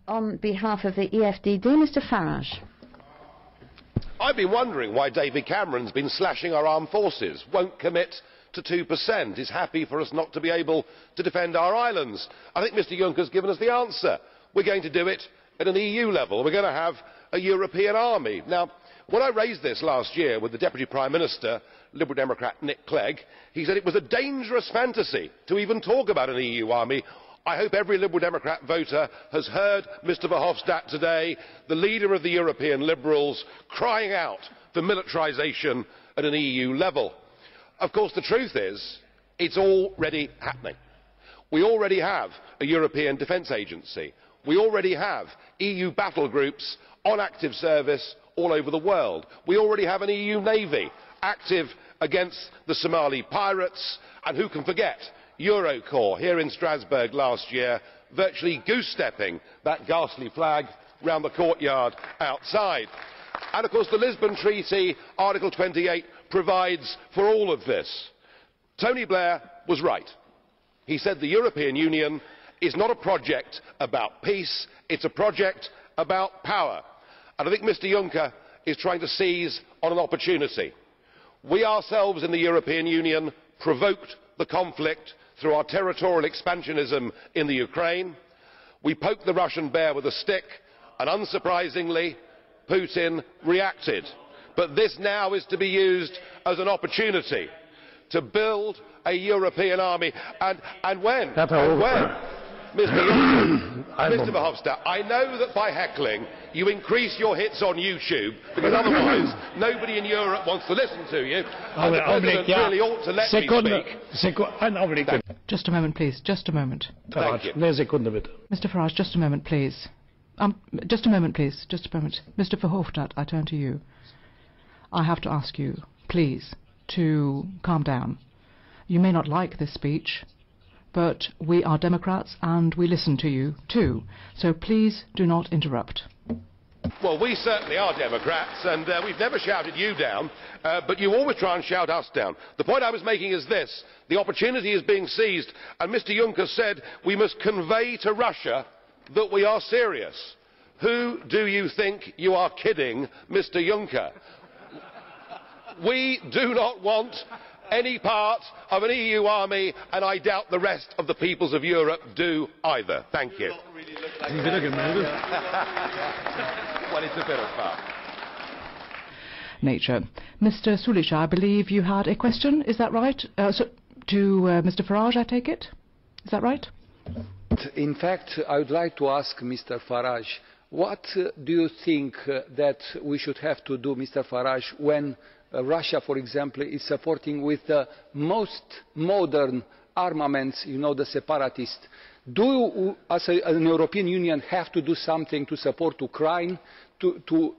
On behalf of the EFDD, Mr Farage. I've been wondering why David Cameron's been slashing our armed forces, won't commit to 2%, is happy for us not to be able to defend our islands. I think Mr Juncker's given us the answer. We're going to do it at an EU level. We're going to have a European army. Now, when I raised this last year with the Deputy Prime Minister, Liberal Democrat Nick Clegg, he said it was a dangerous fantasy to even talk about an EU army. I hope every Liberal Democrat voter has heard Mr Verhofstadt today, the leader of the European Liberals, crying out for militarisation at an EU level. Of course, the truth is, it's already happening. We already have a European Defence Agency. We already have EU battle groups on active service all over the world. We already have an EU Navy active against the Somali pirates, and who can forget Eurocorps here in Strasbourg last year, virtually goose-stepping that ghastly flag round the courtyard outside. And of course the Lisbon Treaty, Article 28, provides for all of this. Tony Blair was right. He said the European Union is not a project about peace, it's a project about power. And I think Mr Juncker is trying to seize on an opportunity. We ourselves in the European Union provoked the conflict through our territorial expansionism in the Ukraine. We poked the Russian bear with a stick, and unsurprisingly, Putin reacted. But this now is to be used as an opportunity to build a European army. And when? Mr Verhofstadt, I know that by heckling you increase your hits on YouTube, because otherwise nobody in Europe wants to listen to you, and the President really ought to let me speak. Just a moment, please. Just a moment. Thank you. Mr Farage, just a moment, please. Just a moment, please. Just a moment. Mr Verhofstadt, I turn to you. I have to ask you, please, to calm down. You may not like this speech, but we are Democrats and we listen to you too. So please do not interrupt. Well, we certainly are Democrats, and we've never shouted you down, but you always try and shout us down. The point I was making is this: the opportunity is being seized, and Mr Juncker said we must convey to Russia that we are serious. Who do you think you are kidding, Mr Juncker? We do not want any part of an EU army, and I doubt the rest of the peoples of Europe do either. Thank you. Well, it's a bit of fun. Nature. Mr Sulík, I believe you had a question, is that right? To Mr Farage, I take it? Is that right? In fact, I would like to ask Mr Farage, what do you think that we should have to do, Mr Farage, when Russia, for example, is supporting with the most modern armaments, you know, the separatists? Do you, as an European Union, have to do something to support Ukraine, to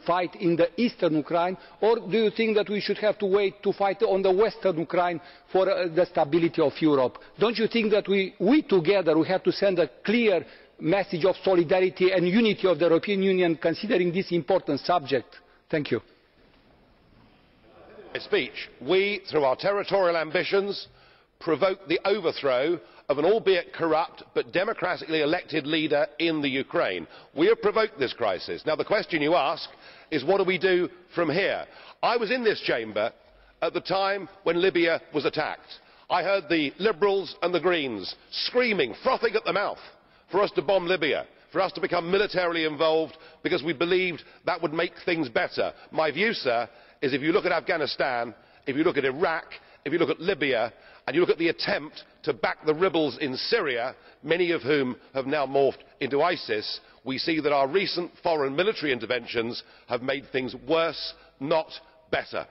fight in the eastern Ukraine, or do you think that we should have to wait to fight on the western Ukraine for the stability of Europe? Don't you think that we together we have to send a clear message of solidarity and unity of the European Union, considering this important subject? Thank you. Speech. We, through our territorial ambitions, provoked the overthrow of an albeit corrupt but democratically elected leader in the Ukraine. We have provoked this crisis. Now the question you ask is, what do we do from here? I was in this chamber at the time when Libya was attacked. I heard the Liberals and the Greens screaming, frothing at the mouth, for us to bomb Libya, for us to become militarily involved, because we believed that would make things better. My view, sir, is if you look at Afghanistan, if you look at Iraq, if you look at Libya, and you look at the attempt to back the rebels in Syria, many of whom have now morphed into ISIS, we see that our recent foreign military interventions have made things worse, not better.